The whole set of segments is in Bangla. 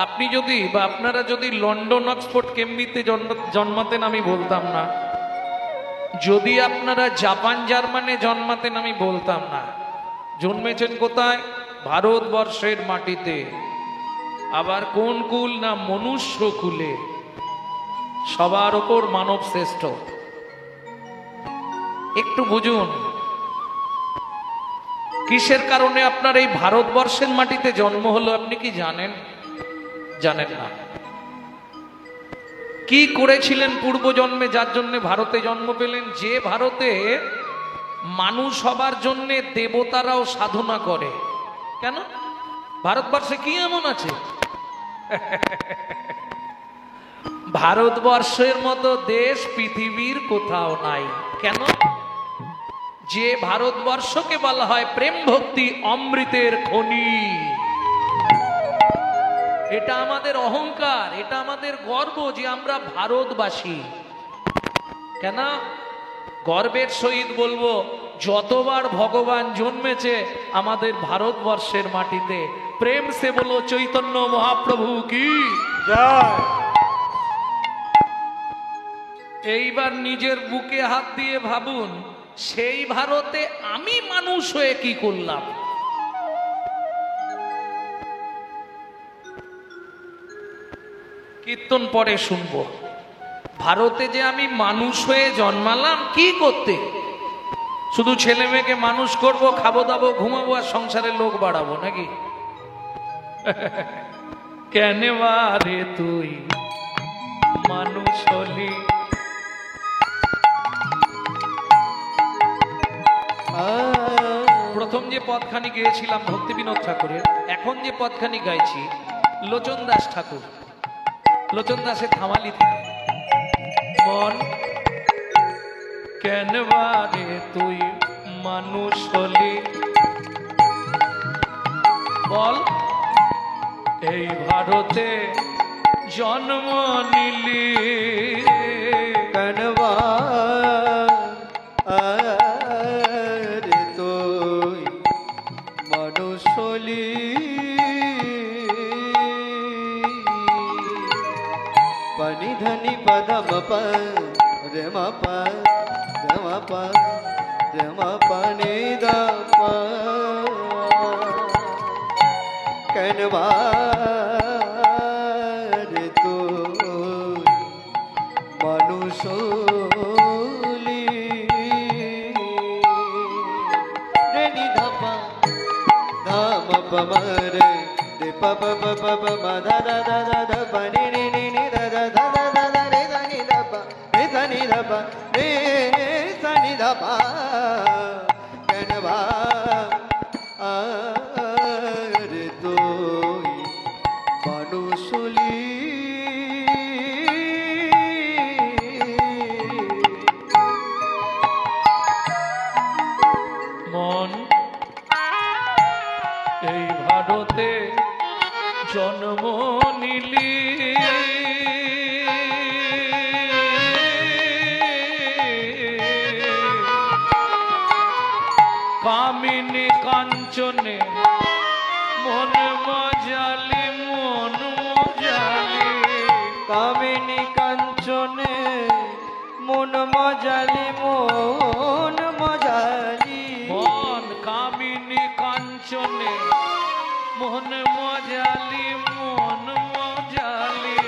আপনি যদি বা আপনারা যদি লন্ডন অক্সফোর্ড কেমব্রিজে জন্মাতেন আমি বলতাম না, যদি আপনারা জাপান জার্মানে জন্মাতেন আমি বলতাম না। জন্মেছেন কোথায়? ভারতবর্ষের মাটিতে। আবার কোন কুল? না মনুষ্য কুলে। সবার ওপর মানব শ্রেষ্ঠ। একটু বুঝুন কিসের কারণে আপনার এই ভারতবর্ষের মাটিতে জন্ম হলো, আপনি কি জানেন? জানেন না। কি করেছিলেন পূর্ব জন্মে যার জন্য ভারতে জন্ম পেলেন? যে ভারতে মানুষ হবার জন্য দেবতারাও সাধনা করে। কেন? ভারতবর্ষে কি এমন আছে? ভারতবর্ষের মতো দেশ পৃথিবীর কোথাও নাই। কেন? যে ভারতবর্ষকে বলা হয় প্রেম ভক্তি অমৃতের খনি। এটা আমাদের অহংকার, এটা আমাদের গর্ব যে আমরা ভারতবাসী। কেন? গর্বের সহিত বলবো, যতবার ভগবান জন্মেছে আমাদের ভারতবর্ষের মাটিতে। প্রেম সে বলো চৈতন্য মহাপ্রভু কি জয়। এইবার নিজের বুকে হাত দিয়ে ভাবুন, সেই ভারতে আমি মানুষ হয়ে কি করলাম? কীর্তন পরে শুনবো। ভারতে যে আমি মানুষ হয়ে জন্মালাম কি করতে? শুধু ছেলে মেয়েকে মানুষ করব, খাবো দাবো, ঘুমাবো আর সংসারের লোক বাড়াবো নাকি? কেন বারে তুই মানুষ হলি? প্রথম যে পদখানি গেয়েছিলাম ভক্তি বিনোদ ঠাকুরের, এখন যে পদখানি গাইছি লোচন দাস ঠাকুর, লোচন দাসের থামালি থেকে। মন কেন বারে তুই মানুষ হলি, বল এই ভারতে জন্ম নিলি কেন বারে তুই মানুষ হলি? পানি ধনি পদম রে মা পা রে মা পা রে মা পানি দা পা কেন বারে তুই মানুষ হলি? রে নি ধা পা ধা মা পা মা রে দে পা পা পা পা পা মা ধা ধা ধা ধা ধা পা নি নি নি নি ধা ধা ধা ধা ধা ধা রে ধা নি ধা পা রে ধা নি ধা পা রে ধা নি ধা পা কেন বারে তুই মানুষ হলি? মন এই ভারতে জন্ম নিলি কামিনী কাঞ্চনে মন মজালি, মন মজালি কামিনী কাঞ্চনে মন মজালি, মন মজালি মন কামিনী কাঞ্চনে মন মজালি, মন মজালি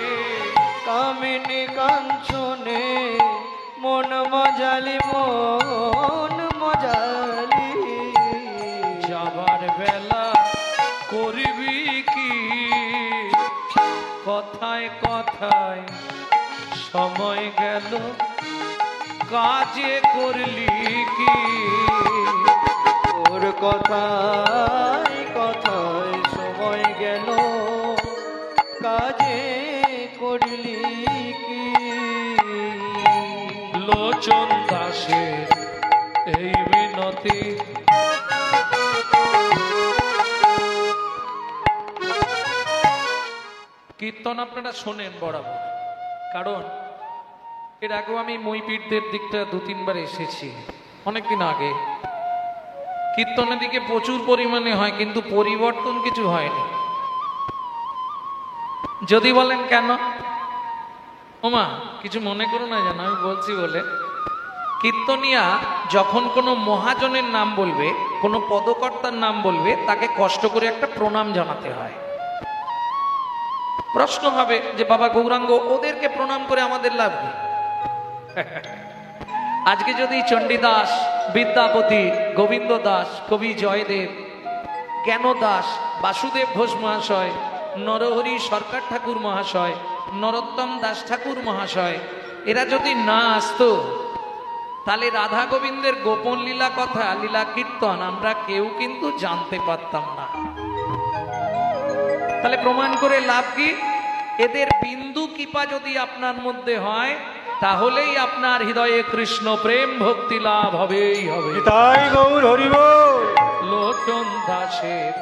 কামিনী কাঞ্চনে মন মজালি, মন মজালি যাবার বেলা করবি কি কথায় কথায় সময় গেল কাজে করলি কি? তোর কথায় কথায় সময় গেল কাজে করলি কি? লোচন দাসের এই বিনতি কীর্তন আপনারা শোনেন বরাবর, কারণ এর আগেও আমি মইপীরদের দিকটা 2-3 বার এসেছি অনেকদিন আগে। কীর্তনের দিকে প্রচুর পরিমাণে হয় কিন্তু পরিবর্তন কিছু হয়নি। যদি বলেন কেন, ওমা কিছু মনে করো না, জানো আমি বলছি বলে। কীর্তনিয়া যখন কোনো মহাজনের নাম বলবে, কোনো পদকর্তার নাম বলবে, তাকে কষ্ট করে একটা প্রণাম জানাতে হয়। প্রশ্ন হবে যে বাবা গৌরাঙ্গ, ওদেরকে প্রণাম করে আমাদের লাভ কি? আজকে যদি চণ্ডীদাস, বিদ্যাপতি, গোবিন্দ দাস, কবি জয়দেব, জ্ঞান দাস, বাসুদেব ঘোষ মহাশয়, নরহরি সরকার ঠাকুর মহাশয়, নরোত্তম দাস ঠাকুর মহাশয়, এরা যদি না আসতো, তাহলে রাধা গোবিন্দের গোপন লীলা কথা, লীলা কীর্তন আমরা কেউ কিন্তু জানতে পারতাম না। তাহলে প্রমাণ করে লাভ কি? এদের বিন্দু কৃপা যদি আপনার মধ্যে হয়, তাহলেই আপনার হৃদয়ে কৃষ্ণ প্রেম ভক্তি লাভ হবেই হবে। তাই গৌর হরি বল। লোটন দাসের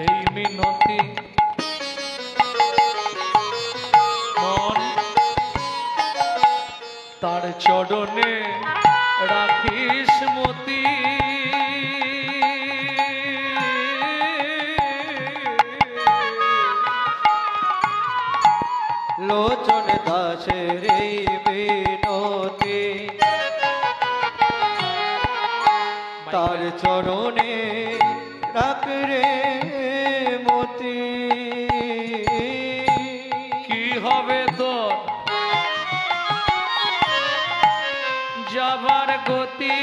এই মিনতি, মন তার চরণে রাখিস মতি। লোচন দাসের এই বিনতি, তার চরণে রাখ রে মতি। কি হবে তোর যাবার গতি?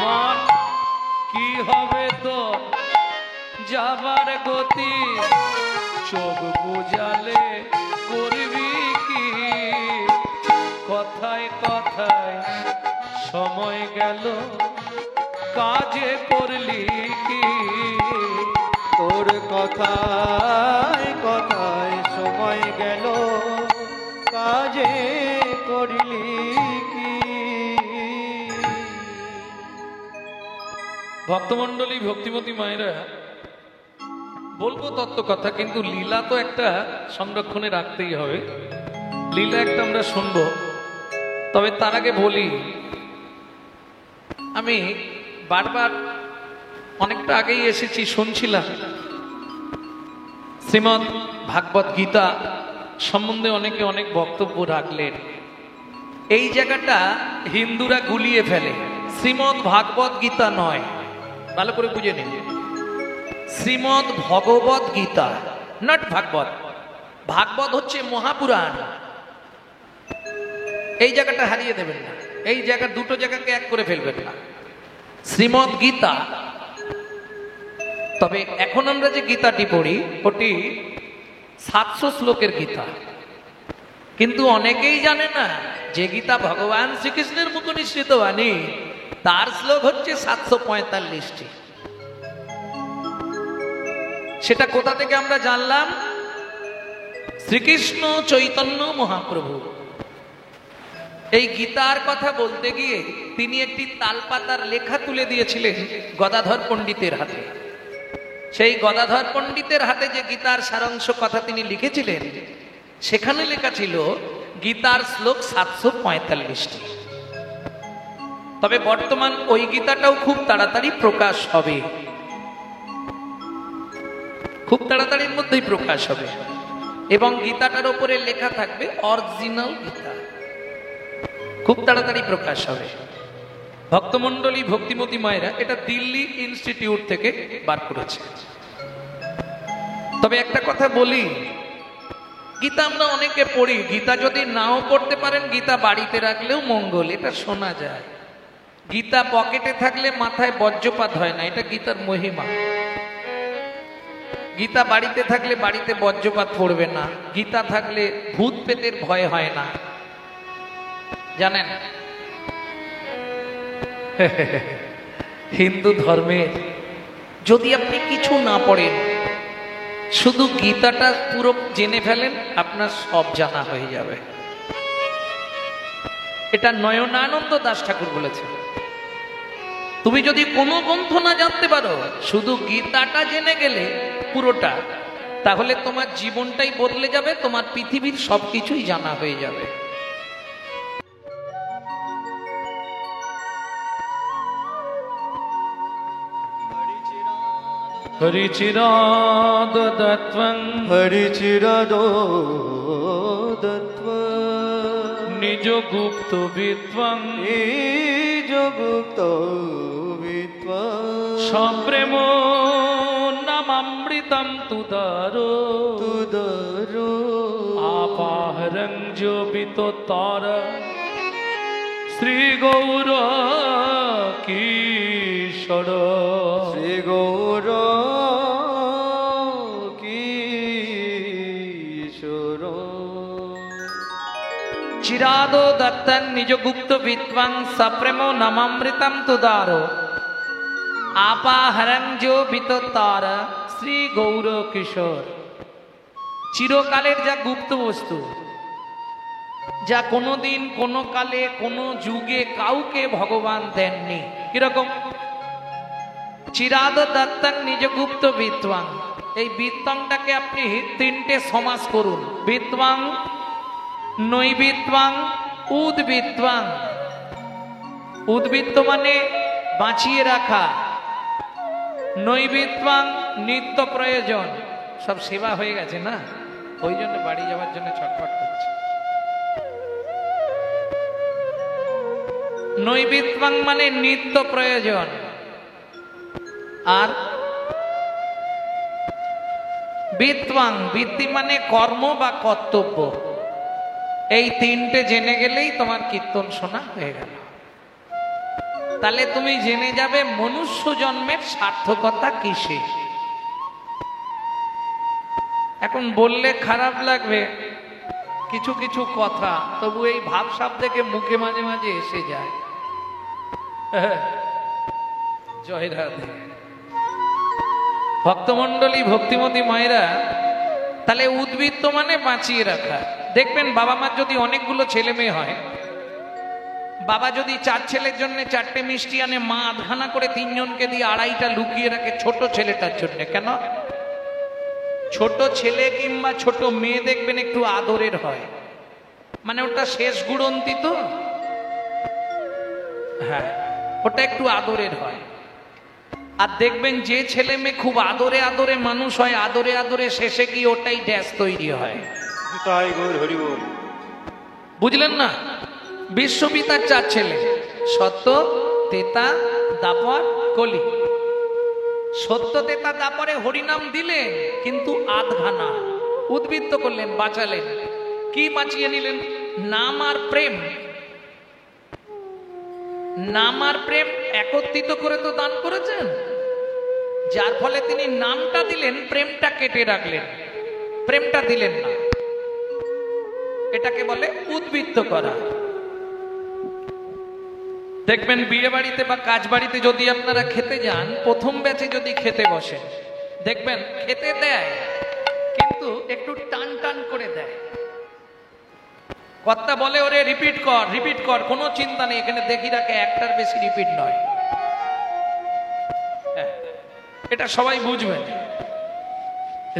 মন কি হবে তোর যাবার গতি? চোখ বুঝালে করবি কি? কথায় কথায় সময় গেল, কাজে করলি কি? তোর কথায় কথায় সময় গেল, কাজে করলি কি? ভক্তমণ্ডলী, ভক্তিমতী মায়েরা, বলবো তত্ত্ব কথা, কিন্তু লীলা তো একটা সংরক্ষণে রাখতেই হবে। লীলা একটা আমরা শুনবো, তবে তার আগে বলি, আমি বারবার অনেকটা আগেই এসেছি, শুনছিলাম শ্রীমদ্ ভাগবত গীতা সম্বন্ধে অনেকে অনেক বক্তব্য রাখলেন। এই জায়গাটা হিন্দুরা গুলিয়ে ফেলে, শ্রীমদ্ ভাগবত গীতা নয়, ভালো করে বুঝে নিন, শ্রীমদ্ ভগবত গীতা, নট ভাগবত। ভাগবত হচ্ছে মহাপুরাণ। এই জায়গাটা হারিয়ে দেবেন না, এই জায়গা দুটো জায়গাকে এক করে ফেলবেন না। শ্রীমদ্ গীতা, তবে এখন আমরা যে গীতাটি পড়ি ওটি 700 শ্লোকের গীতা, কিন্তু অনেকেই জানে না যে গীতা ভগবান শ্রীকৃষ্ণের মুখ নিঃসৃত বাণী, তার শ্লোক হচ্ছে 745টি। সেটা কোথা থেকে আমরা জানলাম? শ্রীকৃষ্ণ চৈতন্য মহাপ্রভু এই গীতার কথা বলতে গিয়ে তিনি একটি তালপাতার লেখা তুলে দিয়েছিলেন গদাধর পণ্ডিতের হাতে। সেই গদাধর পণ্ডিতের হাতে যে গীতার সারাংশ কথা তিনি লিখেছিলেন, সেখানে লেখা ছিল গীতার শ্লোক 745টি। তবে বর্তমান ওই গীতাটাও খুব তাড়াতাড়ি প্রকাশ হবে, খুব তাড়াতাড়ির মধ্যেই প্রকাশ হবে, এবং গীতাটার উপরে লেখা থাকবে অরিজিনাল গীতা, খুব তাড়াতাড়ি প্রকাশ হবে। ভক্তমণ্ডলী, ভক্তিমতী মায়েরা, এটা দিল্লি ইনস্টিটিউট থেকে বার করেছে। তবে একটা কথা বলি, গীতা আমরা অনেকে পড়ি, গীতা যদি নাও পড়তে পারেন, গীতা বাড়িতে রাখলেও মঙ্গল, এটা শোনা যায়। গীতা পকেটে থাকলে মাথায় বজ্রপাত হয় না, এটা গীতার মহিমা। গীতা বাড়িতে থাকলে বাড়িতে বজ্রপাত পড়বে না, গীতা থাকলে ভূত পেতের ভয় হয় না, জানেন? হিন্দু ধর্মের যদি আপনি কিছু না পড়েন, শুধু গীতাটা পুরো জেনে ফেলেন, আপনার সব জানা হয়ে যাবে। এটা নয়নানন্দ দাস ঠাকুর বলেছেন। তুমি যদি কোনো গ্রন্থ না জানতে পারো, শুধু গীতাটা জেনে গেলে পুরোটা, তাহলে তোমার জীবনটাই বদলে যাবে, তোমার পৃথিবীর সবকিছুই জানা হয়ে যাবে। হরিচিরাদত্বং হরিচিরদত্ব নিজ গুপ্ত বিদ্বং নিজগুপ্ত বিদ্বা সপ্রেম নামামৃতম তুদারো তুদরো আপাহরং জোবিত তার শ্রী গৌর কিশোর শ্রী গৌর কিশোর চিরাদো দত্তং নিজ গুপ্ত বিদ্বাং সপ্রেম নামামৃতম তুদারো আপাহরং জোবিত তার শ্রী গৌর কিশোর। চিরকালের যা গুপ্ত বস্তু, যা কোনোদিন কোনো কালে কোনো যুগে কাউকে ভগবান দেননি। কিরকম? চিরাদ দত্তং নিজ গুপ্ত বিদ্বাং। এই বিদ্বাংটাকে আপনি তিনটে সমাস করুন। বিদ্বাং, নৈবিদ্বাং, উদ্বিদ্বাং। উদ্বৃত্ত মানে বাঁচিয়ে রাখা, নৈবিদ্বাং নিত্য প্রয়োজন। সব সেবা হয়ে গেছে না, ওই জন্য বাড়ি যাওয়ার জন্য ছটফট করছে। নৈবিদ্বাং মানে নিত্য প্রয়োজন, আর বিদ্বাং বিদ্যি মানে কর্ম বা কর্তব্য। এই তিনটে জেনে গেলেই তোমার কীর্তন শোনা হয়ে গেল। তাহলে তুমি জেনে যাবে মনুষ্য জন্মের সার্থকতা কিসে। এখন বললে খারাপ লাগবে কিছু কিছু কথা, তবু এই ভাবসাব থেকে মুখে মাঝে মাঝে এসে যায়। জয় রাধে। ভক্তমণ্ডলী, ভক্তিমতী মায়েরা, তাহলে উদ্বৃত্ত মানে বাঁচিয়ে রাখা। দেখবেন বাবা মার যদি অনেকগুলো ছেলে মেয়ে হয়, বাবা যদি 4 ছেলের জন্য 4টে মিষ্টি আনে, মা আধখানা করে 3 জনকে দিয়ে 2.5টা লুকিয়ে রাখে ছোট ছেলেটার জন্য। কেন? ছোট ছেলে কিংবা ছোট মেয়ে দেখবেন একটু আদরের হয়, মানে ওটা শেষ গুড়ন্তি তো, হ্যাঁ ওটা একটু আদরের হয়। আর দেখবেন যে ছেলে মেয়ে খুব আদরে আদরে মানুষ হয়, আদরে আদরে শেষে গিয়ে ওটাই ড্যাশ তৈরি হয়। তাই গৌর হরি বল। বুঝলেন না? বিশ্বপিতার 4 ছেলে, সত্য, তেতা, দাপর, কলি। সত্য, তেতা, দাপরে হরিনাম দিলেন, কিন্তু আধখানা উদ্বৃত্ত করলেন, বাঁচালেন। কি বাঁচিয়ে নিলেন? নাম আর প্রেম। নাম আর প্রেম একত্রিত করে তো দান করেছেন, যার ফলে তিনি নামটা দিলেন, প্রেমটা কেটে রাখলেন, প্রেমটা দিলেন না। এটাকে বলে উদ্বৃত্ত করা। দেখবেন বিয়ে বাড়িতে বা কাজ বাড়িতে যদি আপনারা খেতে যান, প্রথম ব্যাচে যদি খেতে বসেন, দেখবেন খেতে দেয় কিন্তু একটু টান টান করে দেয়। কর্তা বলে ওরে রিপিট কর, রিপিট কর, কোনো চিন্তা নেই, এখানে দেখি রাখে একটার বেশি রিপিট নয়। এটা সবাই বুঝবেন।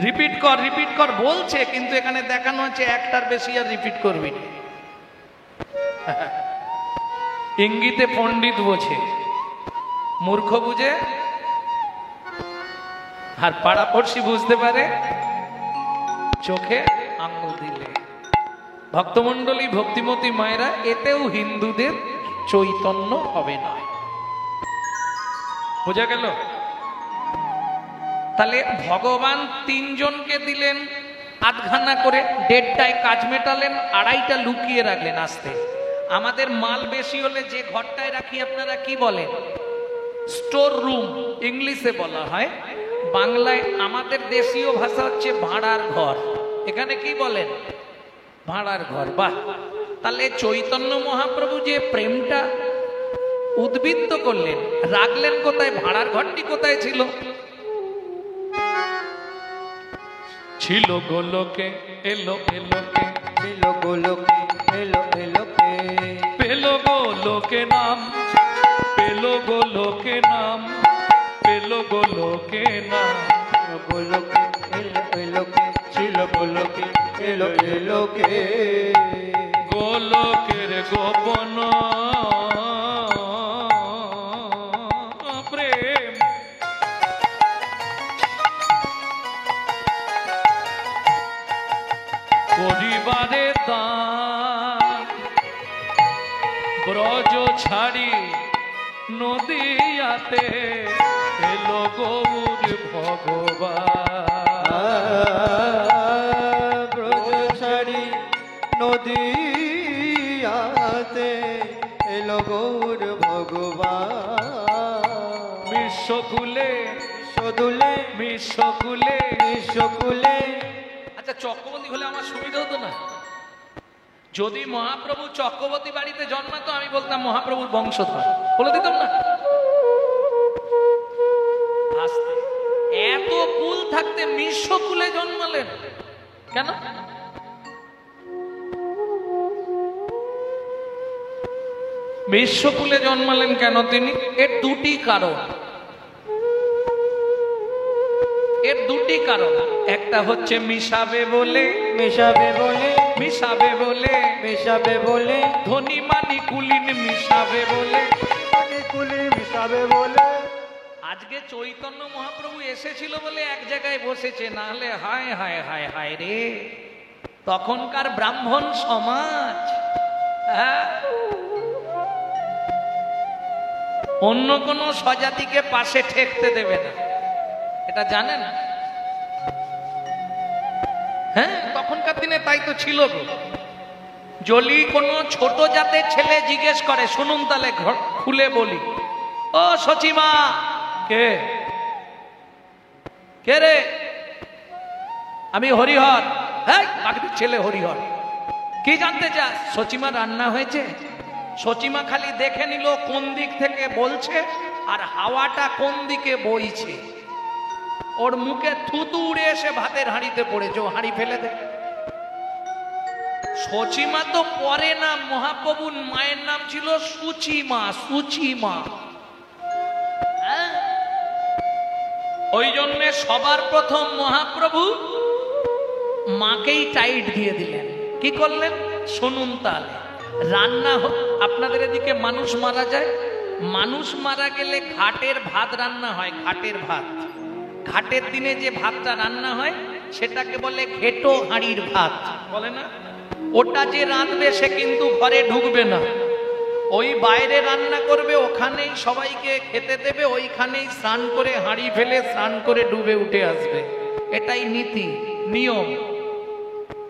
রিপিট কর, রিপিট কর বলছে, কিন্তু এখানে দেখানো হচ্ছে একটার বেশি আর রিপিট করবি না। ইঙ্গিতে পণ্ডিত বোঝে, মূর্খ বুঝে, আর পাড়াপড়শি বুঝতে পারে চোখে আঙুল দিলে। ভক্তমণ্ডলী, ভক্তিমতী মায়েরা, এতেও হিন্দুদের চৈতন্য হবে না। বোঝা গেল? তাহলে ভগবান 3 জনকে দিলেন আধখানা করে, 1.5টায় কাজ মেটালেন, 2.5টা লুকিয়ে রাখলেন আস্তে। আমাদের মাল বেশি হলে যে ঘরটায় রাখি আপনারা কি বলেন? স্টোর রুম ইংলিশে বলা হয়, বাংলায় আমাদের দেশীয় ভাষা হচ্ছে ভাড়ার ঘর। এখানে কি বলেন? ভাড়ার ঘর। বাহ! তাহলে চৈতন্য মহাপ্রভু যে প্রেমটা উদ্বৃত্ত করলেন, রাখলেন কোথায়? ভাড়ার ঘরটি কোথায় ছিল? ছিল গোলকে, এলো এলোকে, এলো গোলকে, এলো এলোকে, পেলো গোলকে নাম, পেলো গোলকে নাম, পেলো গোলকে নাম। গোলকে, এলো এলোকে, ছিল গোলকে, এলো এলোকে, গোলকের গোপন প্রেম এবারে দান ব্রজ ছাড়ি নদিয়াতে এলো গৌর ভগবান। ব্রজ ছাড়ি নদিয়াতে এলো গৌর ভগবান। বিশ্বকুলে সদুলে বিশ্বকুলে বিশ্বকুলে। আচ্ছা চক্রবর্তী হলে আমার সুবিধা হতো না? যদি মহাপ্রভু চক্রবর্তী বাড়িতে জন্মাতো আমি বলতাম মহাপ্রভুর বংশধর, বলে দিতাম না? আস্তে এত কুল থাকতে মিশ্বকুলে জন্মালেন কেন? বিশ্বকুলে জন্মালেন কেন তিনি? এর দুটি কারণ। এর দুটি কারণ। একটা হচ্ছে মিশাবে বলে, মিশাবে বলে, মিশাবে বলে, মিশাবে বলে, ধনী মানি কুলিন মিশাবে বলে, কুলি মিশাবে বলে। আজকে চৈতন্য মহাপ্রভু এসেছিল বলে এক জায়গায় বসেছে, না হলে হায় হায় হায় হায় রে তখনকার ব্রাহ্মণ সমাজ অন্য কোন স্বজাতিকে পাশে ঠেকতে দেবে না, এটা জানেন? হ্যাঁ, তখনকার দিনে তাই তো ছিল গো। যদি কোনো ছোট জাতের ছেলে জিজ্ঞেস করে, শুনুন তাহলে খুলে বলি, ও সচিমা, কে কে রে? আমি হরিহর। হ্যাঁ, বাকিদের ছেলে হরিহর। কি জানতে চাস? সচিমা রান্না হয়েছে? সচিমা খালি দেখে নিল কোন দিক থেকে বলছে আর হাওয়াটা কোন দিকে বইছে। ওর মুখে থুতু উড়ে এসে ভাতের হাঁড়িতে পড়েছে, ও হাঁড়ি ফেলে দে। সচিমা তো পরে না, মহাপ্রভুর মায়ের নাম ছিল সুচিমা। সুচিমা, ওই জন্য সবার প্রথম মহাপ্রভু মাকেই টাইট দিয়ে দিলেন। কি করলেন? শুনুন তাহলে। রান্না আপনাদের এদিকে মানুষ মারা যায়, মানুষ মারা গেলে ঘাটের ভাত রান্না হয়। ঘাটের ভাত, ঘাটের দিনে যে ভাতটা রান্না হয় সেটাকে বলে ঘেটো হাঁড়ির ভাত, বলে না? ওটা যে রাঁধবে সে কিন্তু ঘরে ঢুকবে না, ওই বাইরে রান্না করবে, ওখানেই সবাইকে খেতে দেবে, ওইখানেই স্নান করে হাঁড়ি ফেলে স্নান করে ডুবে উঠে আসবে। এটাই নীতি নিয়ম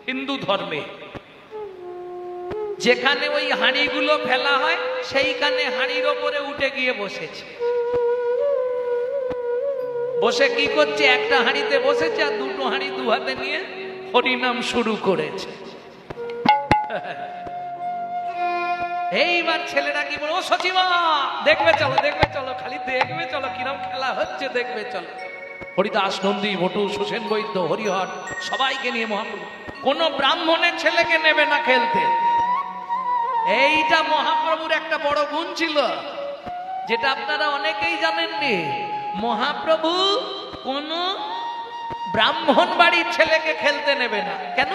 হিন্দু ধর্মে। যেখানে ওই হাঁড়িগুলো ফেলা হয় সেইখানে হাঁড়ির ওপরে উঠে গিয়ে বসেছে। বসে কি করছে? একটা হাঁড়িতে বসেছে আর দুটো হাঁড়ি দু হাতে নিয়ে হরিনাম শুরু করেছে। এইবার ছেলেরা কি বলে, ও সচিমা দেখবে চলো, দেখবে চলো, খালি দেখবে চলো কিরম খেলা হচ্ছে, দেখবে চলো। হরিদাস, নন্দী, বটু, সুসেন বৈদ্য, হরিহর সবাইকে নিয়ে মহাপ্রভু। কোন ব্রাহ্মণের ছেলেকে নেবে না খেলতে। এইটা মহাপ্রভুর একটা বড় গুণ ছিল, যেটা আপনারা অনেকেই জানেননি। মহাপ্রভু কোন ব্রাহ্মণ বাড়ির ছেলেকে খেলতে নেবে না। কেন?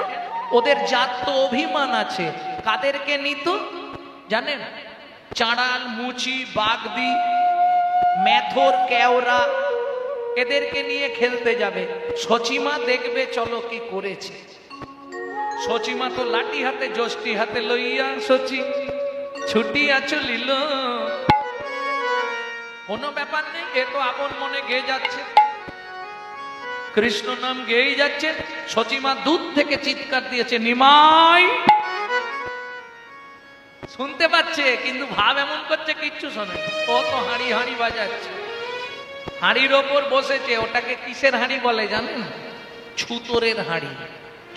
ওদের জাত তো অভিমান আছে। কাদেরকে নিত জানেন? চাঁড়াল, মুচি, বাগদি, মেথর, কেওড়া, এদেরকে নিয়ে খেলতে যাবে। সচিমা দেখবে চলো কি করেছে। সচিমা তো লাঠি হাতে যষ্টি হাতে লইয়া সচি ছুটিয়া চলিল। কোনো ব্যাপার নেই, এ তো আপন মনে গেয়ে যাচ্ছে, কৃষ্ণ নাম গেয়েই যাচ্ছে। সচিমা দূর থেকে চিৎকার দিয়েছে, নিমাই। শুনতে পাচ্ছে কিন্তু ভাব এমন করছে কিচ্ছু শোনে। ও তো হাঁড়ি হাঁড়ি বাজাচ্ছে, হাঁড়ির ওপর বসেছে। ওটাকে কিসের হাঁড়ি বলে জানেন? ছুতরের হাঁড়ি,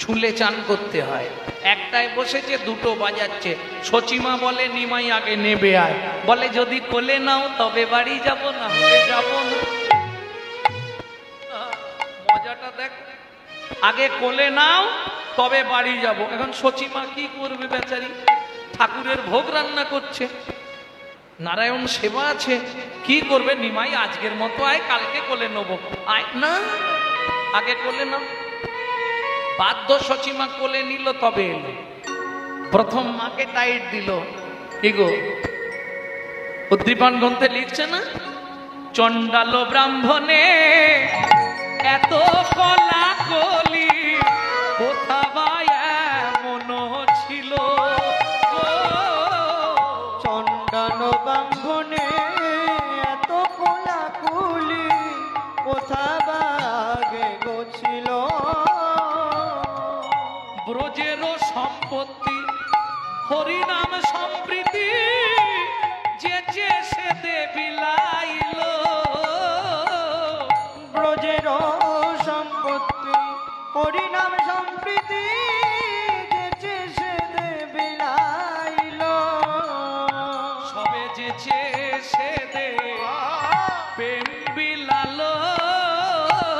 ছুলে চান করতে হয়। একটায় বসেছে, দুটো বাজাচ্ছে। সচিমা বলে, নিমাই আগে নেবে আয়। বলে, যদি কোলে নাও তবে বাড়ি যাব, না হলে যাব না। মজাটা দেখ, আগে কোলে নাও তবে বাড়ি যাব। এখন সচিমা কি করবে বেচারি? ঠাকুরের ভোগ রান্না করছে, নারায়ণ সেবা আছে, কি করবে? নিমাই আজকের মতো আয়, কালকে কোলে নেব। আয় না, আগে কোলে নাও। বাধ্য সচিমা কোলে নিল, তবে এলো। প্রথম মাকে টাইট দিল। কি গো, উদ্দীপন গ্রন্থে লিখছে না, চণ্ডাল ব্রাহ্মণে এত কলা কলি কোথা বা এমন ব্রজেরও সম্পত্তি হরিনাম সম্প্রীতি যে সে দেবিলাইল। ব্রজের সম্পত্তি হরিনাম সম্প্রীতি যেচে সে বিলাইল। সবে যেচে সে দে প্রেম বিলাল।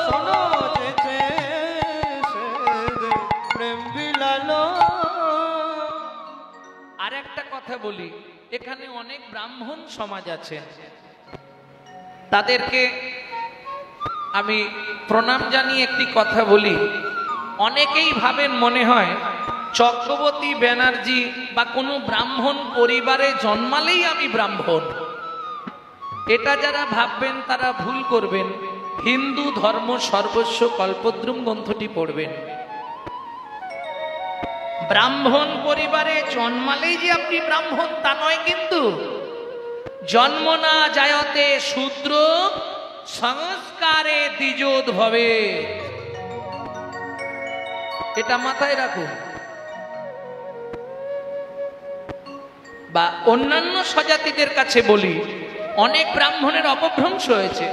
শোনো যেচে সে প্রেম বিলাল। আর একটা কথা বলি, এখানে অনেক ব্রাহ্মণ সমাজ আছে, তাদেরকে আমি প্রণাম জানিয়ে একটি কথা বলি। অনেকেই ভাবেন মনে হয় চক্রবর্তী ব্যানার্জি বা কোনো ব্রাহ্মণ পরিবারে জন্মালেই আমি ব্রাহ্মণ। এটা যারা ভাববেন তারা ভুল করবেন। হিন্দু ধর্ম সর্বস্ব কল্পদ্রুম গ্রন্থটি পড়বেন। ব্রাহ্মণ পরিবারে জন্মালেই যে আপনি ব্রাহ্মণ তা নয়, কিন্তু জন্ম না জায়তে শূদ্র সংস্কারে দ্বিজোদ্ভবে, এটা মাথায় রাখুন। বা অন্যান্য স্বজাতিদের কাছে বলি, অনেক ব্রাহ্মণের অপভ্রংশ হয়েছে।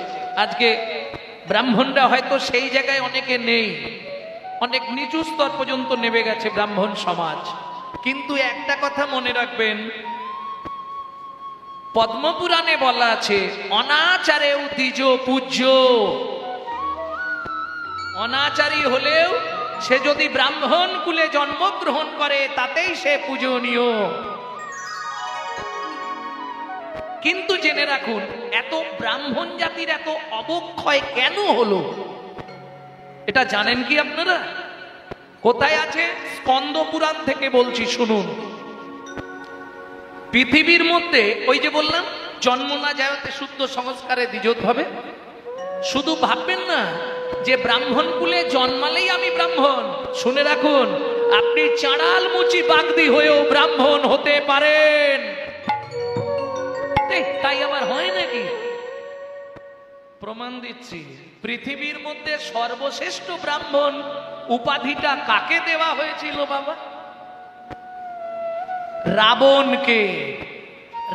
আজকে ব্রাহ্মণরা হয়তো সেই জায়গায় অনেকে নেই, অনেক নিচু স্তর পর্যন্ত নেমে গেছে ব্রাহ্মণ সমাজ। কিন্তু একটা কথা মনে রাখবেন, পদ্মপুরাণে বলা আছে অনাচারেও দ্বিজ পূজ্য। অনাচারী হলেও সে যদি ব্রাহ্মণ কুলে জন্মগ্রহণ করে তাতেই সে পূজনীয়। কিন্তু জেনে রাখুন, এত ব্রাহ্মণ জাতির এত অবক্ষয় কেন হলো এটা জানেন কি আপনারা? কোথায় আছে? স্কন্দ পুরাণ থেকে বলছি, শুনুন। পৃথিবীর মধ্যে ওই যে বললাম জন্ম না যায়তে শুদ্ধ সংস্কারে দ্বিজোদ্ভবে, শুধু ভাববেন না যে ব্রাহ্মণ কুলে জন্মালেই আমি ব্রাহ্মণ। শুনে রাখুন, আপনি চাঁড়াল মুচি বাগদি হয়েও ব্রাহ্মণ হতে পারেন। তাই আবার হয় নাকি? প্রমাণ দিচ্ছি। পৃথিবীর মধ্যে সর্বশ্রেষ্ঠ ব্রাহ্মণ উপাধিটা কাকে দেওয়া হয়েছিল বাবা? রাবণকে।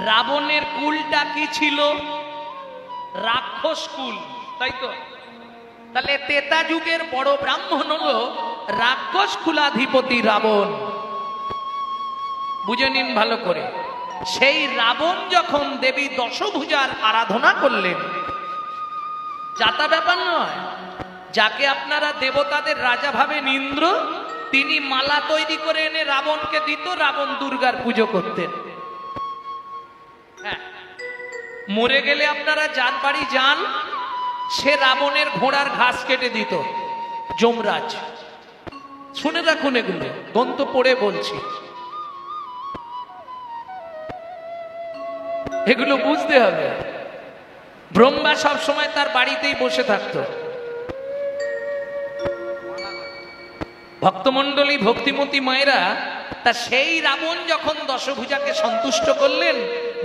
রাবণের কুলটা কি ছিল? রাক্ষস কুল, তাই তো? তাহলে তেতা যুগের বড় ব্রাহ্মণ হলো রাক্ষস কুলাধিপতি রাবণ। বুঝে নিন ভালো করে। সেই রাবণ যখন দেবী দশভুজার আরাধনা করলেন, যাতা ব্যাপার নয়, যাকে আপনারা দেবতাদের রাজা ভাবেন ইন্দ্র, তিনি মালা তৈরি করে এনে রাবণকে দিত, রাবণ দুর্গার পুজো করতেন। হ্যাঁ, মরে গেলে আপনারা যার বাড়ি যান, সে রাবণের ঘোড়ার ঘাস কেটে দিত যমরাজ। শুনে রাখুন, এগুলো গ্রন্থ পড়ে বলছি, এগুলো বুঝতে হবে। ব্রহ্মা সব সময় তার বাড়িতেই বসে থাকতো। ভক্তমণ্ডলী, ভক্তিমতী মায়েরা, তা সেই রাবণ যখন দশভুজাকে সন্তুষ্ট করলেন,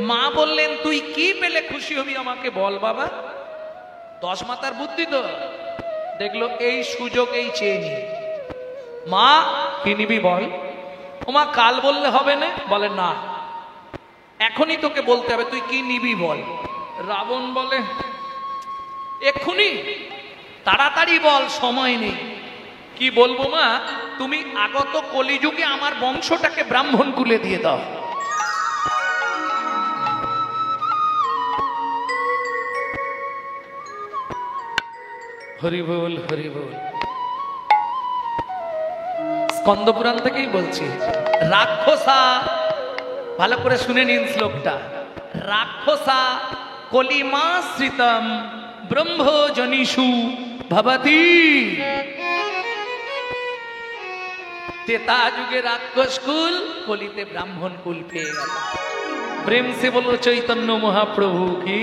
মা বললেন তুই কি পেলে খুশি হবি আমাকে বল বাবা। দশ মাতার বুদ্ধি তো, দেখলো এই সুযোগ এই চেয়ে নি। মা কি নিবি বল। ও মা কাল বললে হবে না? বলে না, এখনই তোকে বলতে হবে, তুই কি নিবি বল। রাবণ বলে এক্ষুনি, তাড়াতাড়ি বল, সময় নেই। কি বলবো মা? তুমি আগত কলিযুগে আমার বংশটাকে ব্রাহ্মণ কুলে দিয়ে দাও। হরি বল, হরি বল। স্কন্দ পুরাণ থেকেই বলছি। রাক্ষসা, ভালো করে শুনে নিন শ্লোকটা। রাক্ষসা কলিমাশ্রিতম ব্রহ্মজনিষু ভবতি। তেতা যুগে রাক্ষস কুল, কলিতে ব্রাহ্মণ কুল পেয়ে গেল। প্রেম সে বলো চৈতন্য মহাপ্রভু কি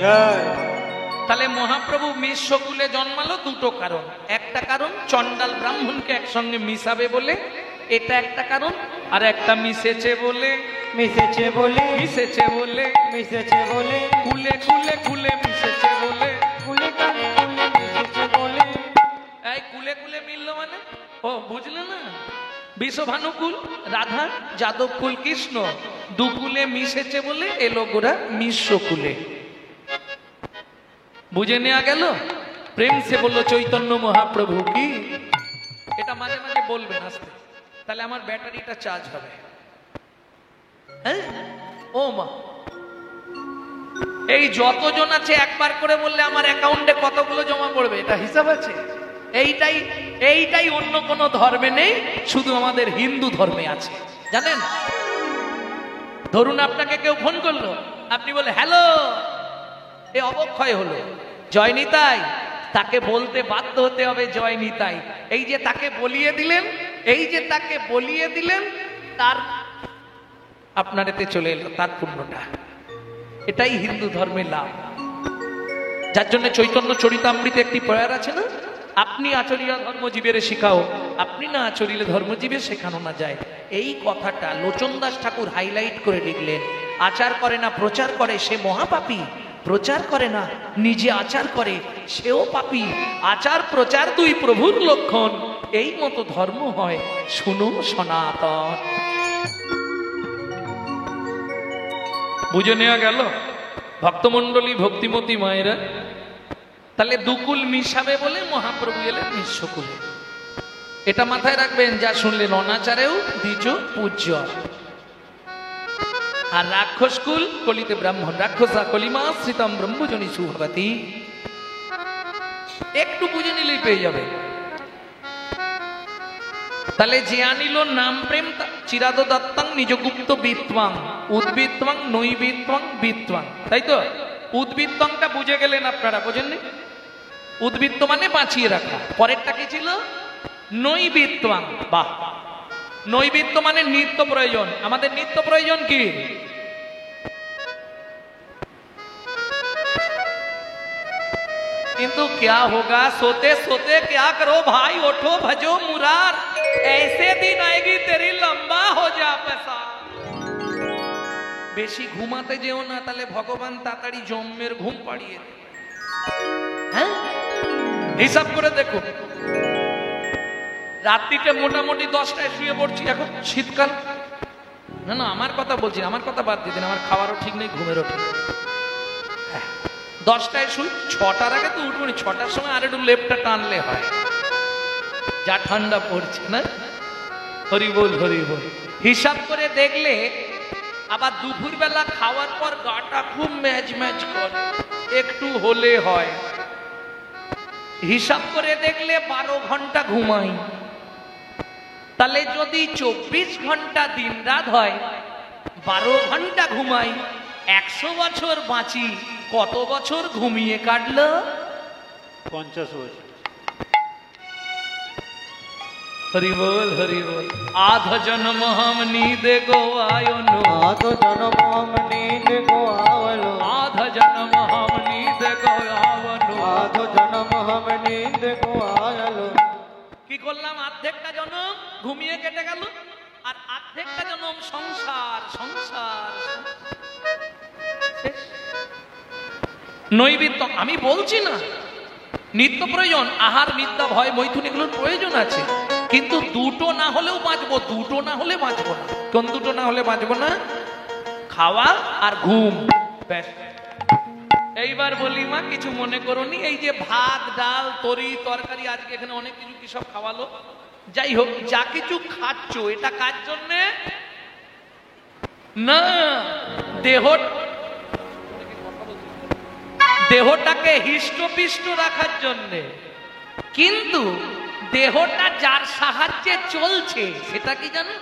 জয়। তাহলে মহাপ্রভু মিশ্রকুলে জন্মালো দুটো কারণ। একটা কারণ চন্ডাল ব্রাহ্মণকে একসঙ্গে মিশাবে বলে, এটা একটা কারণ। আর একটা মিশেছে বলে, মিশেছে বলে, মিশেছে বলে, মিশেছে বলে, কুলে কুলে কুলে মিশেছে বলে, কুলে কুলে কুলে মিশেছে বলে। এই কুলে কুলে মিললো মানে? ও বুঝলে না? বিষভানুকুল রাধা, যাদবকুল কৃষ্ণ, দুকুলে মিশেছে বলে এলো গোরা মিশ্রকুলে। বুঝে নেওয়া গেল? প্রেম সে বললো চৈতন্য মহাপ্রভু কি। এটা মাঝে মাঝে বলবেন আসতে, তাহলে আমার ব্যাটারিটা চার্জ হবে। হ্যাঁ ও মা, এই যতজন আছে একবার করে বললে আমার অ্যাকাউন্টে কতগুলো জমা পড়বে এটা হিসাব আছে? এইটাই অন্য কোন ধর্মে নেই, শুধু আমাদের হিন্দু ধর্মে আছে, জানেন? ধরুন আপনাকে কেউ ফোন করলো, আপনি বলে হ্যালো, এ অবক্ষয় হলো। জয় নিতাই, তাকে বলতে বাধ্য হতে হবে জয় নিতাই। এই যে তাকে বলিয়ে দিলেন, তার আপনার এতে চলে এলো তার পুণ্যটা। এটাই হিন্দু ধর্মের লাভ। যার জন্য চৈতন্য চরিতামৃতে একটি প্রয়ার আছে না, আপনি আচরিয়া ধর্মজীবের শিখাও, আপনি না আচরিলে ধর্মজীবে শেখানো না যায়। এই কথাটা লোচনদাস ঠাকুর হাইলাইট করে লিখলেন। আচার করে না প্রচার করে সে মহাপাপী, প্রচার করে না নিজে আচার করে সেও পাপী। আচার প্রচার দুই প্রভুর লক্ষণ, এই মতো ধর্ম হয় শুনো সনাতন। বুঝে নেওয়া গেল ভক্তমন্ডলী, ভক্তিমতী মায়েরা? তাহলে দুকুল মিশাবে বলে মহাপ্রভু এলেন মিশ্রকুলে। এটা মাথায় রাখবেন, যা শুনলেন অনাচারেও দ্বিজ পূজ্য। আর রাক্ষসকুল কলিতে ব্রাহ্মণ, রাক্ষসা কলিমাশ্রিতম ব্রহ্মজনী সুভবতী। একটু বুঝে নিলেই পেয়ে যাবে। তাহলে যে আনিল নাম প্রেম চিরাদ দত্তাং নিজগুপ্ত বিত্বাং উদ্বিত্বাং নৈবিত্বাং বিত্বাং, তাই তো? উদ্বিত্তংটা বুঝে গেলেন আপনারা, বোঝেননি? উদ্বৃত্ত মানে বাঁচিয়ে রাখা। পরেরটা কি ছিল? নৈবিত্বাং। বাহ, নৈবিত্য মানে নিত্য প্রয়োজন। আমাদের নিত্য প্রয়োজন কি? কিন্তু क्या होगा सोते सोते क्या करो भाई, उठो भजो मुरार, ऐसे दिन आएगी तेरी लंबा हो जा पैसा। বেশি ঘুমাতে যেও না, তাহলে ভগবান তাড়াতাড়ি জন্মের ঘুম পাড়িয়ে দেবে। হ্যাঁ, হিসাব করে দেখো, রাত্রিতে মোটামুটি 10টায় শুয়ে পড়ছি, এখন শীতকাল। না আমার কথা বলছি, আমার কথা বাদ দিয়ে দিন, আমার খাওয়ারও ঠিক নেই, ঘুমেরও ঠিক নেই। 10টায় শুই, 6টার আগে তো উঠবো না, 6টার সময় আর একটু লেপটা টানলে হয়, যা ঠান্ডা পড়ছে না। হরি বল হরি বল। হিসাব করে দেখলে আবার দুপুর বেলা খাওয়ার পর গাটা খুব ম্যাজ ম্যাজ করে, একটু হলে হয়। হিসাব করে দেখলে 12 ঘন্টা ঘুমাই, তাহলে যদি 24 ঘন্টা দিন রাত হয়, 12 ঘন্টা ঘুমাই, 100 বছর বাঁচি, কত বছর ঘুমিয়ে কাটলো? 50 বছর। হরি বল হরি বল। আধ জন্ম হম নীদ গোয়ায়নো, आधो जन्म हम नींद को आवलो, আধ জন্ম হম নীদ গোয়ায়নো। आधो जन्म हम नींद को आयलो। কি করলাম? অর্ধেকটা জন্ম ঘুমিয়ে কেটে গেল, আর অর্ধেকটা জন্ম সংসার সংসার। নৈবিত্য আমি বলছি না, নিত্য প্রয়োজন, আহার নিদ্রা ভয় মৈথুন এগুলোর প্রয়োজন আছে, কিন্তু দুটো না হলেও বাঁচবো, দুটো না হলে বাঁচবো না। কোন দুটো না হলে বাঁচবো না? খাওয়া আর ঘুম, ব্যাস। এইবার বলি মা, কিছু মনে করোনি, এই যে ভাত ডাল তরি তরকারি, আজকে এখানে অনেক কিছু কি সব খাওয়ালো, যাই হোক, যা কিছু খাচ্ছ এটা কার জন্যে না? দেহটাকে হিষ্টপিষ্ট রাখার জন্যে। কিন্তু দেহটা যার সাহায্যে চলছে সেটা কি জানো?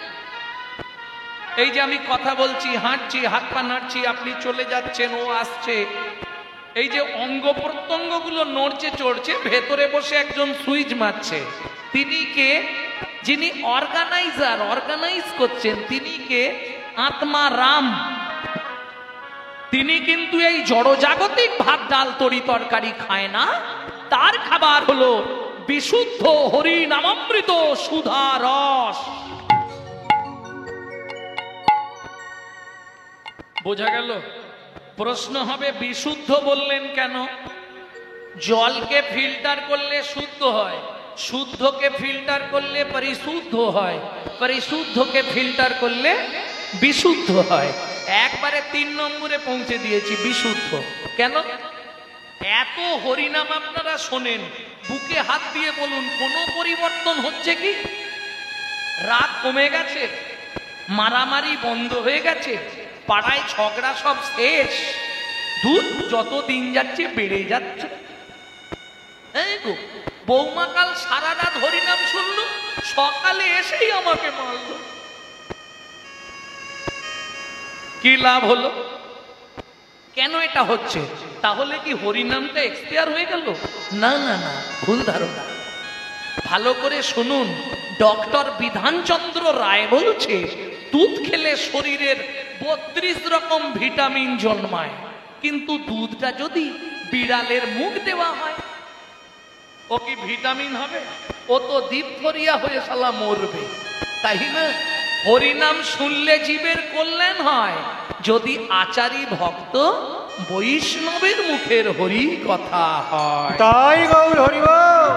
এই যে আমি কথা বলছি, হাঁটছি, হাত পা নাড়ছি, আপনি চলে যাচ্ছেন, ও আসছে, এই যে অঙ্গ প্রত্যঙ্গ গুলো নড়ছে চড়ছে, ভেতরে বসে একজন সুইচ মারছে। তিনি কে? যিনি অর্গানাইজ করছেন, তিনি কে? আত্মা রাম। তিনি কিন্তু এই জড়জাগতিক ভাত ডাল তরি তরকারি খায় না, তার খাবার হলো বিশুদ্ধ হরি নামামৃত সুধা রস। বোঝা গেল? প্রশ্ন হবে বিশুদ্ধ বললেন কেন? জলকে ফিল্টার করলে শুদ্ধ হয়, শুদ্ধকে ফিল্টার করলে পরিশুদ্ধ হয়, পরিশুদ্ধকে ফিল্টার করলে বিশুদ্ধ হয়। একবারে 3 নম্বরে পৌঁছে দিয়েছি, বিশুদ্ধ। কেন? এত হরিনাম আপনারা শোনেন, বুকে হাত দিয়ে বলুন কোনো পরিবর্তন হচ্ছে কি? রাত কমে গেছে, মারামারি বন্ধ হয়ে গেছে, পাড়ায় ঝগড়া সব শেষ, দুধ যত দিন যাচ্ছে বেড়ে যাচ্ছে। এই গো, বৌমা কাল সারা রাত হরিনাম শুনলো, সকালে এসেই আমাকে মারলো, কি লাভ হলো? কেন এটা হচ্ছে? তাহলে কি হরিনামটা এক্সপায়ার হয়ে গেল? না না না, ভুল ধারণা। ভালো করে শুনুন, ডক্টর বিধানচন্দ্র রায় বলছে দুধ খেলে শরীরের 32 রকম ভিটামিন জন্মায়, কিন্তু দুধটা যদি বিড়ালের মুখ দেওয়া হয়, ও কি ভিটামিন হবে? ও তো ডিপথরিয়া হয়ে শালা মরবে, তাই না? হরিনাম শুনলে জীবের কল্যাণ হয় যদি আচারী ভক্ত বৈষ্ণবের মুখের হরি কথা হয়। তাই গৌর হরিবল।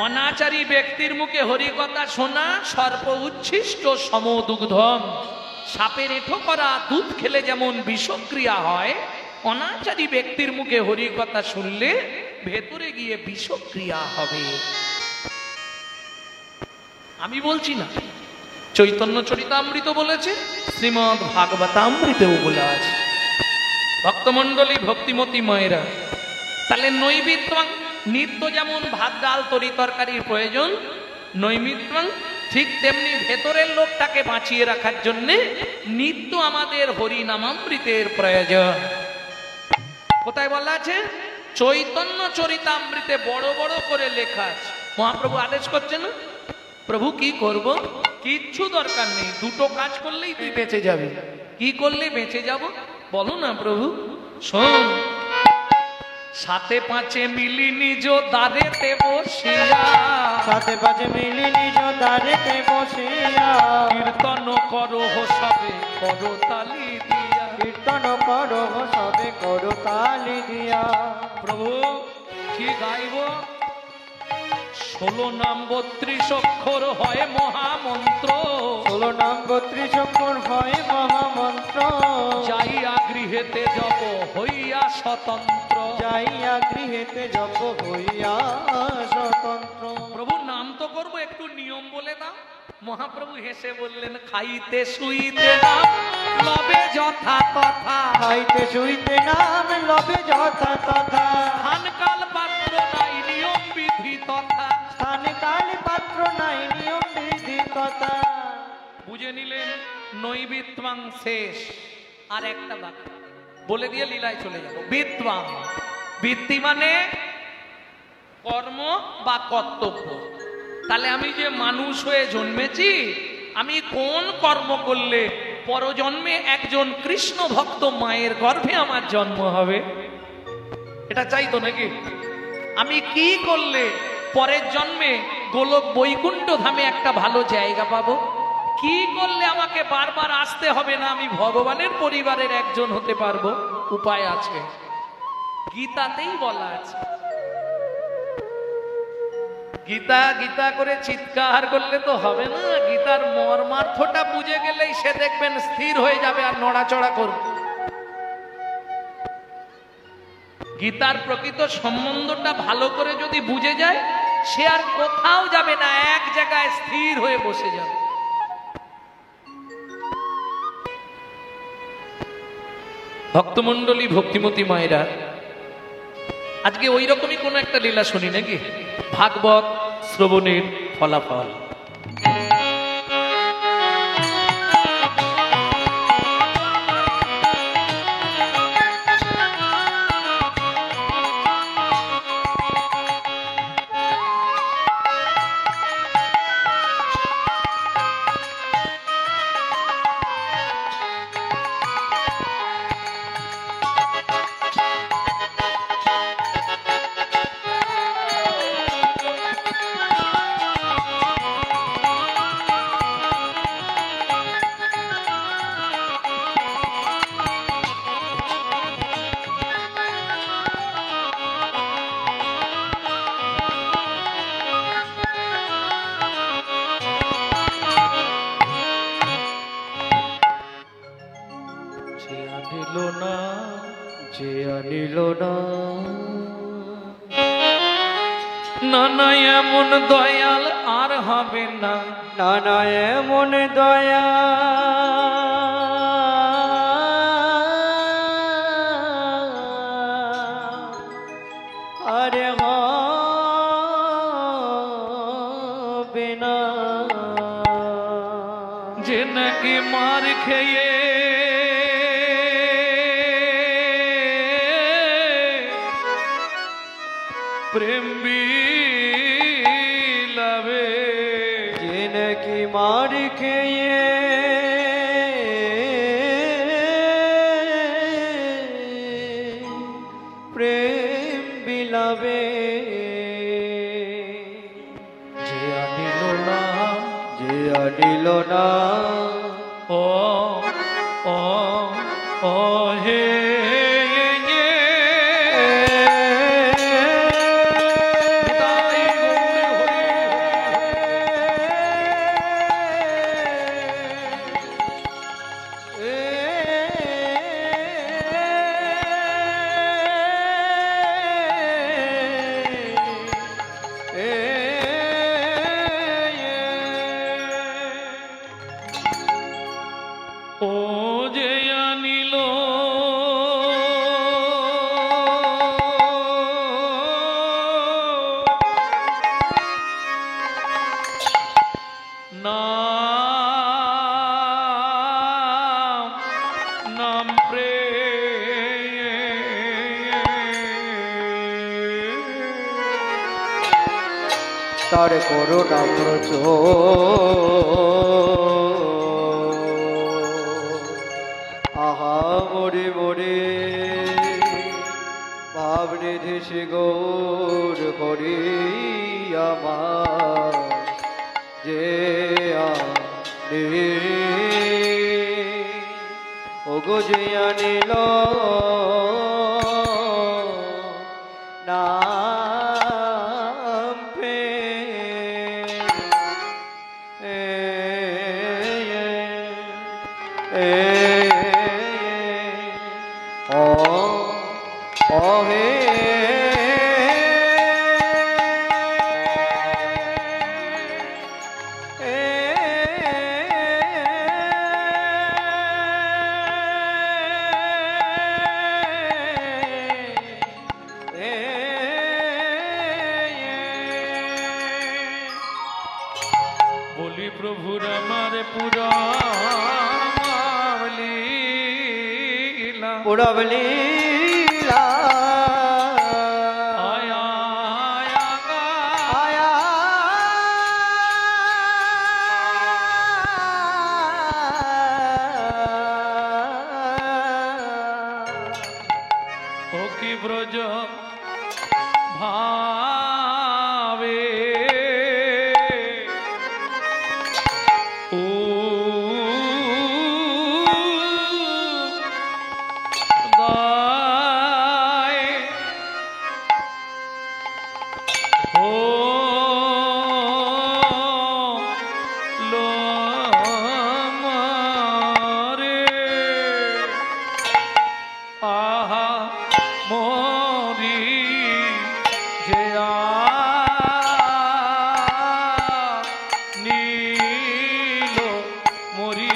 অনাচারী ব্যক্তির মুখে হরি কথা শোনা সর্প উচ্ছিষ্ট সমদুগ্ধম। সাপের এঁঠো করা দুধ খেলে যেমন বিষক্রিয়া হয়, অনাচারী ব্যক্তির মুখে হরি কথা শুনলে ভেতরে গিয়ে বিষক্রিয়া হবে। আমি বলছি না, চৈতন্য চরিতামৃত বলেছে, শ্রীমদ ভাগবতামৃতেও বলে আছে। ভক্তমণ্ডলী, ভক্তিমতী মায়েরা, তাহলে নৈবেদ্যাং, নিত্য যেমন ভাত ডাল তরি তরকারির প্রয়োজন, নৈমিত্যাং ঠিক তেমনি ভেতরের লোকটাকে বাঁচিয়ে রাখার জন্যে নিত্য আমাদের হরিনামামৃতের প্রয়োজন। কোথায় বলা আছে? চৈতন্য চরিতামৃতে বড় বড় করে লেখা আছে। মহাপ্রভু আদেশ করছে না, প্রভু কি করব? কিচ্ছু দরকার নেই, দুটো কাজ করলেই তুই বেঁচে যাবি। কি করলে বেঁচে যাব বলো না প্রভু? শোন, 7 5 মিলি নিজ দ্বারেতে বসিয়া, 7 5 মিলি নিজ দ্বারেতে বসিয়া, কীর্তন করো সবে করো তালি দিয়া, কীর্তন করো সবে করো তালি দিয়া। প্রভু কি গাইব? 16 নাম 32 অক্ষর হয় মহামন্ত্র, 16 নাম 32 অক্ষর হয় মহামন্ত্র, যাইয়া গৃহেতে জপ হইয়া স্বতন্ত্র, যাইয়া গৃহেতে জপ হইয়া স্বতন্ত্র। প্রভু নাম তো করবো, একটু নিয়ম বলে দাও। মহাপ্রভু হেসে বললেন, খাইতে শুইতে নাম লবে যথা তথা, খাইতে শুইতে নাম লবে যথা তথা, স্থান কাল পাত্র নাই নিয়ম বিধি তথা। স্থান কাল পাত্র নাই নিয়ম বিধি তথা। বুঝে নিলেন? নৈবিত্বাং শেষ, আর একটা বাক্য বলে দিয়ে লীলায় চলে যাব। বিদ্বাং, বৃত্তি মানে কর্ম বা কর্তব্য। তাহলে আমি যে মানুষ হয়ে জন্মেছি, আমি কোন কর্ম করলে পরজন্মে একজন কৃষ্ণ ভক্ত মায়ের গর্ভে আমার জন্ম হবে? এটা চাইতো নাকি? আমি কি করলে পরের জন্মে গোলক বৈকুণ্ঠ ধামে একটা ভালো জায়গা পাবো? কি করলে আমাকে বারবার আসতে হবে না, আমি ভগবানের পরিবারের একজন হতে পারবো? উপায় আছে, গীতাতেই বলা আছে। গীতা গীতা করে চিৎকার করলে তো হবে না, গীতার মর্মার্থটা বুঝে গেলেই সে দেখবেন স্থির হয়ে যাবে আর নড়াচড়া করবে। গীতার প্রকৃত সম্বন্ধটা ভালো করে যদি বুঝে যায়, সে আর কোথাও যাবে না, এক জায়গায় স্থির হয়ে বসে যাবে। ভক্তমণ্ডলী, ভক্তিমতী মায়েরা, আজকে ওই রকমই কোন একটা লীলা শুনি নাকি? ভাগবত শ্রবণের ফলাফল। না না এমন দয়াল আর হবে না, না না এমন দয়া আরে হবে না, যে নাকি মার খেয়ে প্রেম বিলাবে, যে নাকি মার খেয়ে প্রেম বিলাবে, যে আনিল না, যে আনিল না ও ও ও হে ও যে আনিল নাম নাম তার করুণা প্রচুর, আহা মরে মরে ভাবনিধি সে গৌর করি আমার, যে ওগো যে আনিল নাম ও হে বলি প্রভুর আমার পুরা লীলা, পুরবলীলা আয়া আয়া ও কি ব্রজ ভাবে ও দায় ও লো মারে আহা মরি যে নীল মরি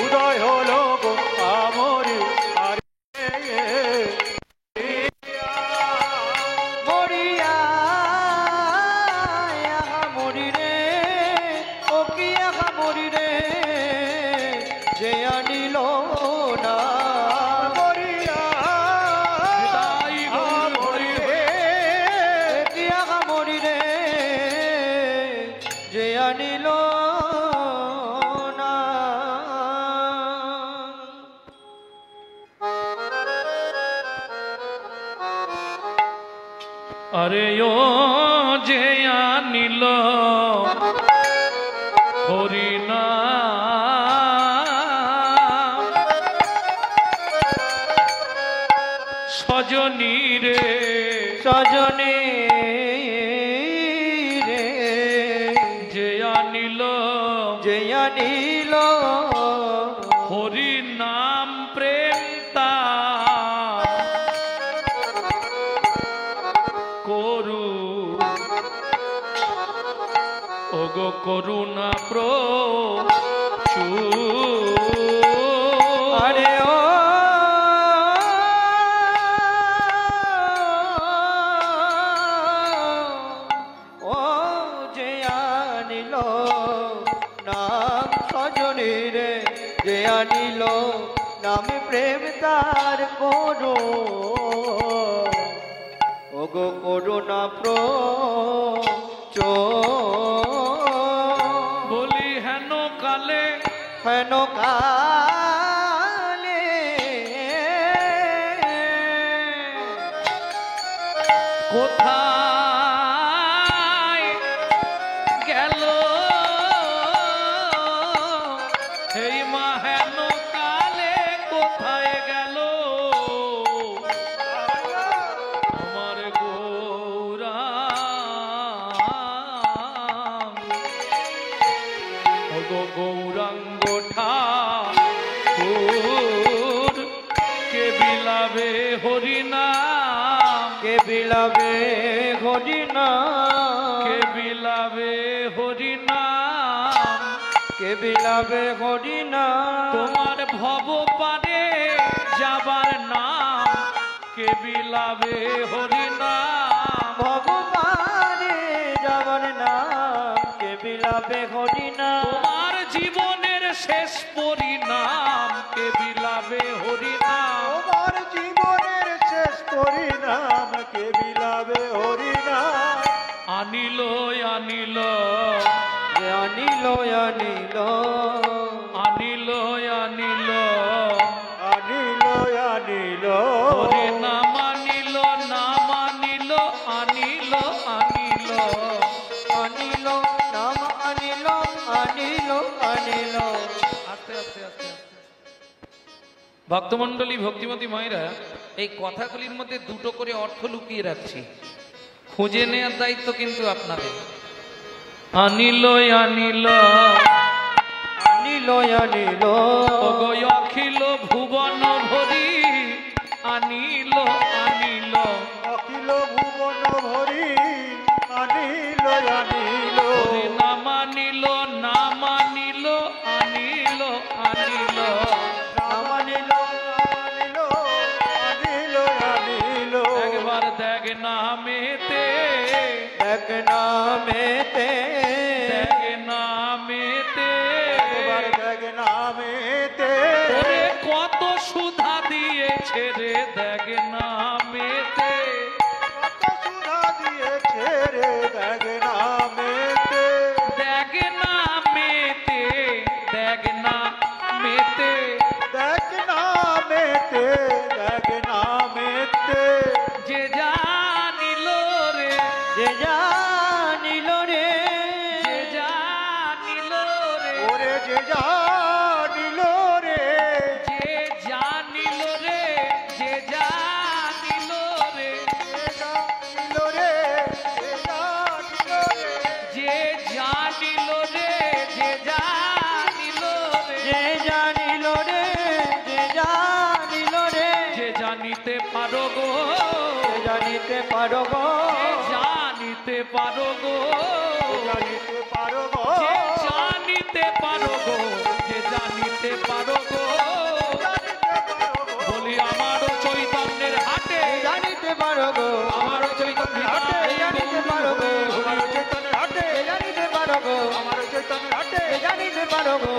উদয় হলো গো আমরি মরিয়া মরি রে ও কি মরি রে নিল না তাই গৌর হরি হে। মরি রে যে আনিল না। আরে ও যে আনিল হরি নাম সজনী রে সজনে রে যে আনিল যে আনিল হরি নাম প্রেম তার করু ওগো করুণা প্রচুর। আরে ও যে আনিল নাম সজনে রে যে আনিল নামে প্রেম তার করো ওগো করুণা বলি হেন কালে হেন কালে কোথায় গেল এই মা হেন কালে কোথায় গেল আমার গৌরাঙ্গ ঠাকুর কে বিলাবে হরিনাম কে বিলাবে হরিনাম কে বিলাবে হরিনাম কে বিলাবে হরিনাম তোমার ভব পারে যাবার নাম কে বিলাবে হরিনাম ভগবানে যাবার নাম কে বিলাবে হরিনাম তোমার জীবনের শেষ পরিণাম কে বিলাবে হরিনাম তোমার জীবনের শেষ পরিণাম কে বিলাবে হরিনাম আনিল আনিল আনিল আনিল আনিল আনিল আনিল আনিল হরিনাম আনিল নাম আনিল আনিল আনিল আনিল নাম আনিল আনিল আনিল আস্তে আস্তে আস্তে ভক্তমণ্ডলী ভক্তিমতী মায়েরা এই কথাগুলির মধ্যে দুটো করে অর্থ লুকিয়ে রাখছি খুঁজে নেওয়ার দায়িত্ব কিন্তু আপনাদের আনিল আনিল আনিল আনিল ওগো অখিল ভুবন ভরি আনিল আনিল অখিল ভুবন ভরি আনিল আনিল হরি নাম আনিল নাম আনিল আনিল আনিল নাম আনিল আনিল আনিল আনিল একবার দেখ নামেতে দেখ নামেতে দেখ নামেতে একবার দেখ নামেতে ওরে কত সুধা দিয়েছে রে দেখ নামেতে কত সুধা দিয়েছে রে দেখ নামেতে দেখ নামেতে দেখ নামেতে দেখ নামেতে দেখ নামেতে যে জানিল রে যে জানিল রে যে জানিল রে ওরে যে জানিল রে যে জানিল রে যে জানিল রে যে জানিল রে যে জানিল রে যে জানিল রে যে জানিল রে যে জানিল রে যে জানিল রে যে জানিতে পারো গো জানিতে পারো গো যে জানিতে পারো গো জানিতে পারো গো যে জানিতে পারো গো যে জানিতে পারো গো জানিতে পারো গো বলি আমারও চৈতন্যের হাটে জানিতে পারো গো আমারও চৈতন্যের হাটে হাটে জানিতে পারো গো আমার চৈতন্যের হাটে জানিতে পারো গো আমার চৈতন্যের হাটে জানিতে পারো গো